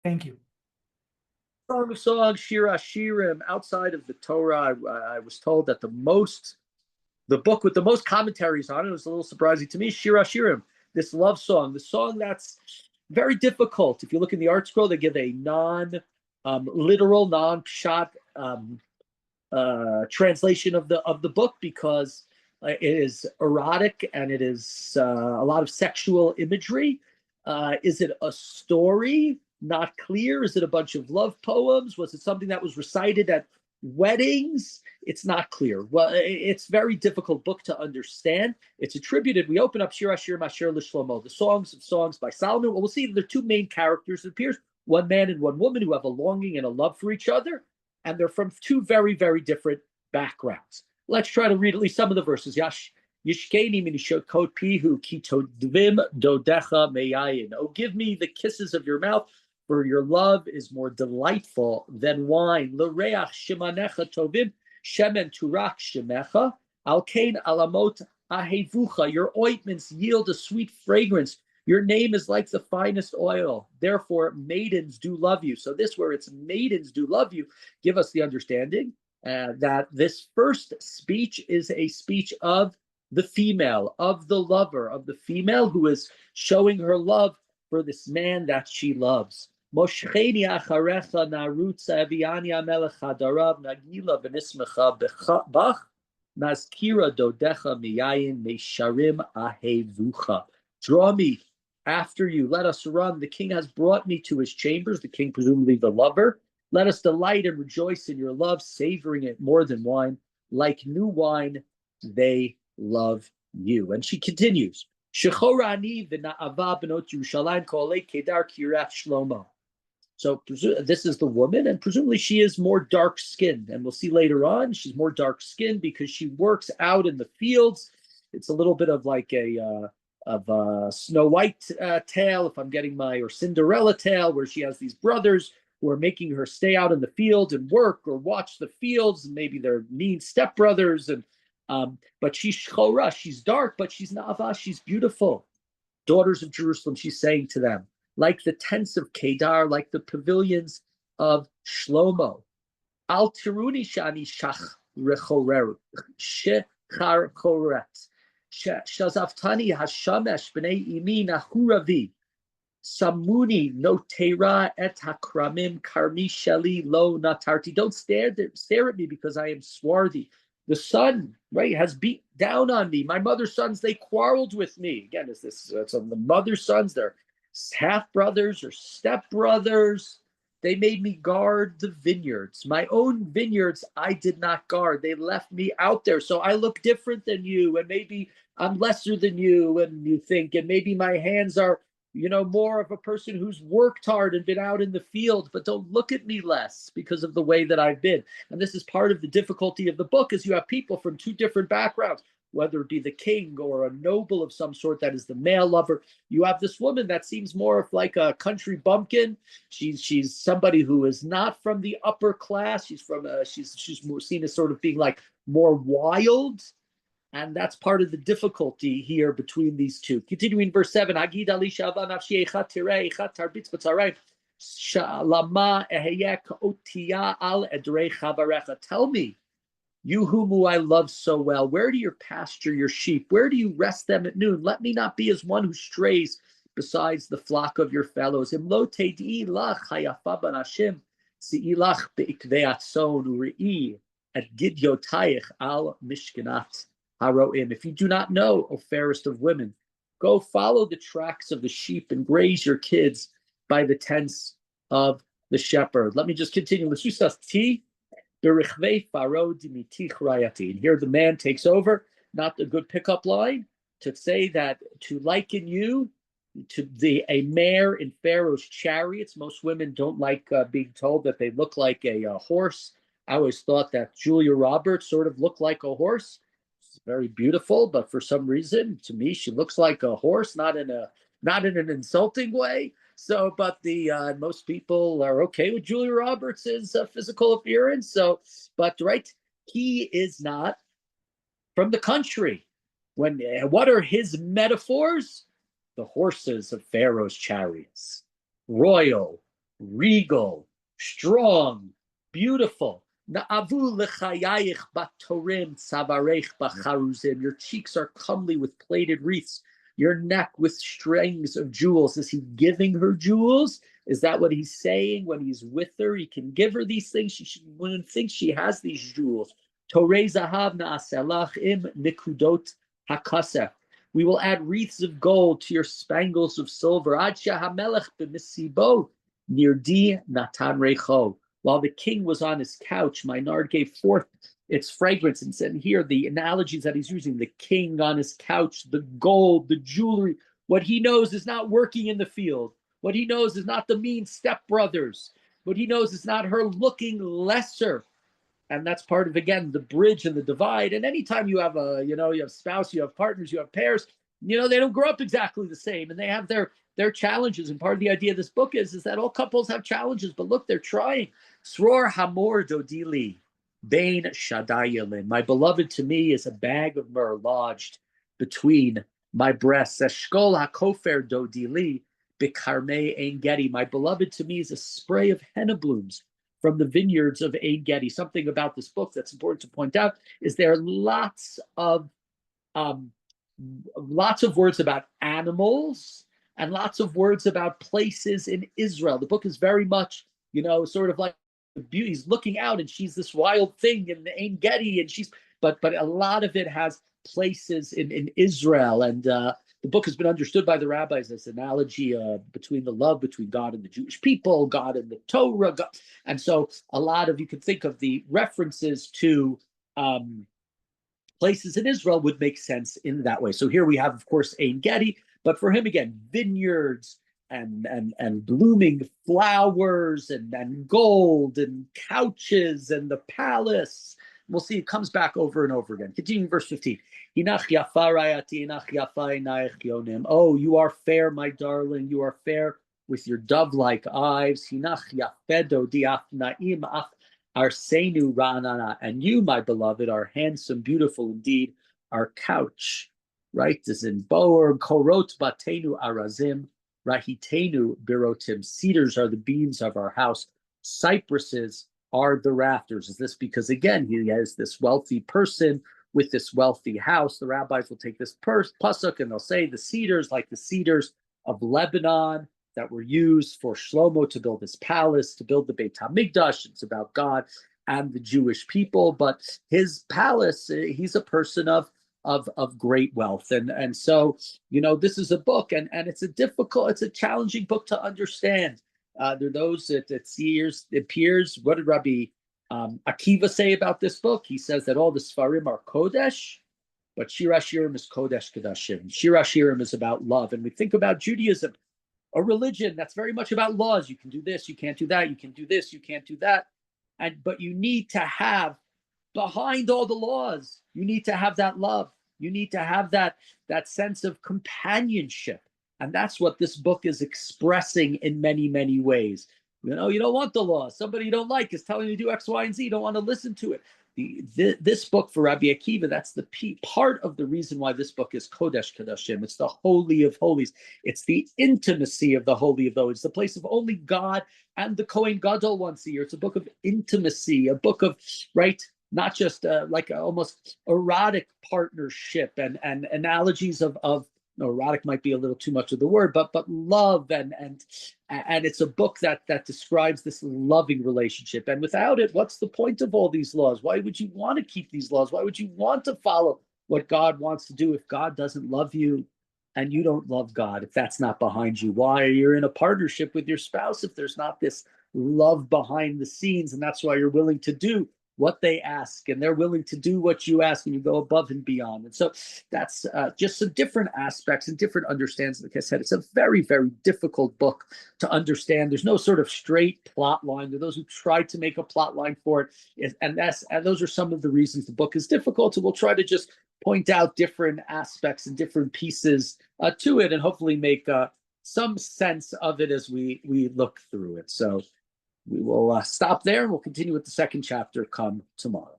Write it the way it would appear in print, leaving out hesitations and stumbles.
Thank you. Song Shir Hashirim. Outside of the Torah, I was told that the book with the most commentaries on it was a little surprising to me. Shir Hashirim, this love song, the song that's very difficult. If you look in the art scroll, they give a non-literal, non-pshat translation of the book because it is erotic and it is a lot of sexual imagery. Is it a story? Not clear. Is it a bunch of love poems? Was it something that was recited at weddings? It's not clear. Well, it's a very difficult book to understand. It's attributed. We open up Shir Hashirim Asher L'Shlomo, the songs of songs by Solomon. Well, we'll see there are two main characters. It appears one man and one woman who have a longing and a love for each other, and they're from two very, very different backgrounds. Let's try to read at least some of the verses. Yishkeni minishokot pihu kitodvim dodecha meyayin. Oh, give me the kisses of your mouth, for your love is more delightful than wine. L'reach shemanecha tovim shemen turak shemecha alkein alamot ahevucha. Your ointments yield a sweet fragrance. Your name is like the finest oil. Therefore, maidens do love you. So this, where it's maidens do love you, give us the understanding that this first speech is a speech of the female, of the lover, of the female who is showing her love for this man that she loves. Moshcheni acharecha narutza eviani amelech hadarav nagila v'nismecha bach nazkira dodecha miyayin meisharim ahevucha. Draw me after you. Let us run. The king has brought me to his chambers. The king, presumably the lover. Let us delight and rejoice in your love, savoring it more than wine. Like new wine, they love you. And she continues. Shechorani v'na'ava benot Yerushalayim kolei kedar kirat shlomo. So this is the woman, and presumably she is more dark-skinned. And we'll see later on, she's more dark-skinned because she works out in the fields. It's a little bit of like a Snow White tale, if I'm getting or Cinderella tale, where she has these brothers who are making her stay out in the field and work or watch the fields. And maybe they're mean stepbrothers. But she's shchora, she's dark, but she's na'ava, she's beautiful. Daughters of Jerusalem, she's saying to them, like the tents of Kedar, like the pavilions of Shlomo. Al tiruni shani shach rechorer shechar choret shazaftani hashamesh b'nei imi nahuravi samuni notera et hakramim karmi sheli lo natarti. Don't stare at me because I am swarthy. The sun, right, has beat down on me. My mother's sons, they quarreled with me. Again, it's the mother's sons, they're half brothers or step brothers. They made me guard the vineyards. My own vineyards, I did not guard. They left me out there. So I look different than you, and maybe I'm lesser than you, and you think, and maybe my hands are, more of a person who's worked hard and been out in the field, but don't look at me less because of the way that I've been. And this is part of the difficulty of the book, is you have people from two different backgrounds, whether it be the king or a noble of some sort that is the male lover. You have this woman that seems more of like a country bumpkin. She's somebody who is not from the upper class. She's from she's more seen as sort of being like more wild. And that's part of the difficulty here between these two. Continuing verse 7. Tell me, you whom I love so well, where do you pasture your sheep? Where do you rest them at noon? Let me not be as one who strays besides the flock of your fellows. If you do not know, O fairest of women, go follow the tracks of the sheep and graze your kids by the tents of the shepherd. Let me just continue. And here the man takes over, not a good pickup line, to say that to liken you to a mare in Pharaoh's chariots. Most women don't like being told that they look like a horse. I always thought that Julia Roberts sort of looked like a horse. She's very beautiful, but for some reason, to me, she looks like a horse, not in an insulting way. So, but most people are okay with Julia Roberts' physical appearance. So, but right, he is not from the country. What are his metaphors? The horses of Pharaoh's chariots, royal, regal, strong, beautiful. Na'avu lechayayich batorim tzavarech bacharuzim. Your cheeks are comely with plaited wreaths, your neck with strings of jewels. Is he giving her jewels? Is that what he's saying? When he's with her, he can give her these things. She wouldn't think she has these jewels. Torei zahav na'aselach im nikudot hakaseh. We will add wreaths of gold to your spangles of silver. Ad shehamelech b'misibo nirdi natan recho. While the king was on his couch, my nard gave forth its fragrance. And here, the analogies that he's using, the king on his couch, the gold, the jewelry. What he knows is not working in the field. What he knows is not the mean stepbrothers. What he knows is not her looking lesser. And that's part of, again, the bridge and the divide. And anytime you have you have spouse, you have partners, you have pairs, they don't grow up exactly the same, and they have their challenges. And part of the idea of this book is that all couples have challenges, but look, they're trying. Sror hamor dodili, bain shadayelin. My beloved to me is a bag of myrrh lodged between my breasts. Eshkol hakofer dodili bikarmei ein gedi. My beloved to me is a spray of henna blooms from the vineyards of Ein Gedi. Something about this book that's important to point out is there are lots of words about animals and lots of words about places in Israel. The book is very much, sort of like he's looking out and she's this wild thing in the Ein Gedi, and but a lot of it has places in Israel. And the book has been understood by the rabbis as an analogy between the love between God and the Jewish people, God and the Torah. God. And so a lot of, you could think of the references to places in Israel would make sense in that way. So here we have, of course, Ein Gedi, but for him, again, vineyards and blooming flowers and gold and couches and the palace. We'll see it comes back over and over again. Continuing verse 15. Oh, you are fair, my darling. You are fair with your dove-like eyes. And you, my beloved, are handsome, beautiful indeed. Our couch, right, is in Boer. Korot batenu arazim. Rahitenu birotim. Cedars are the beams of our house. Cypresses are the rafters. Is this because, again, he has this wealthy person with this wealthy house? The rabbis will take this pasuk and they'll say the cedars, like the cedars of Lebanon that were used for Shlomo to build his palace, to build the Beit HaMikdash. It's about God and the Jewish people, but his palace, he's a person of great wealth. And so, this is a book, and it's a challenging book to understand. There are those that it appears, what did Rabbi Akiva say about this book? He says that all the Sfarim are Kodesh, but Shir Hashirim is Kodesh Kodashim. Shir Hashirim is about love. And we think about Judaism, a religion that's very much about laws. You can do this, you can't do that, you can do this, you can't do that. But you need to have, behind all the laws, you need to have that love. You need to have that sense of companionship. And that's what this book is expressing in many, many ways. You don't want the law. Somebody you don't like is telling you to do X, Y, and Z. You don't want to listen to it. This book for Rabbi Akiva, that's the part of the reason why this book is Kodesh Kodashim. It's the Holy of Holies. It's the intimacy of the Holy of Holies. It's the place of only God and the Kohen Gadol once a year. It's a book of intimacy, a book of, right, not just like almost erotic partnership and analogies of erotic might be a little too much of the word, but love and it's a book that describes this loving relationship. And without it, what's the point of all these laws? Why would you want to keep these laws? Why would you want to follow what God wants to do if God doesn't love you and you don't love God, if that's not behind you? Why are you in a partnership with your spouse if there's not this love behind the scenes? And that's why you're willing to do what they ask, and they're willing to do what you ask, and you go above and beyond. And so that's just some different aspects and different understandings. Like I said, it's a very, very difficult book to understand. There's no sort of straight plot line. There are those who try to make a plot line for it, and those are some of the reasons the book is difficult. So we'll try to just point out different aspects and different pieces to it, and hopefully make some sense of it as we look through it. So we will stop there, and we'll continue with the second chapter come tomorrow.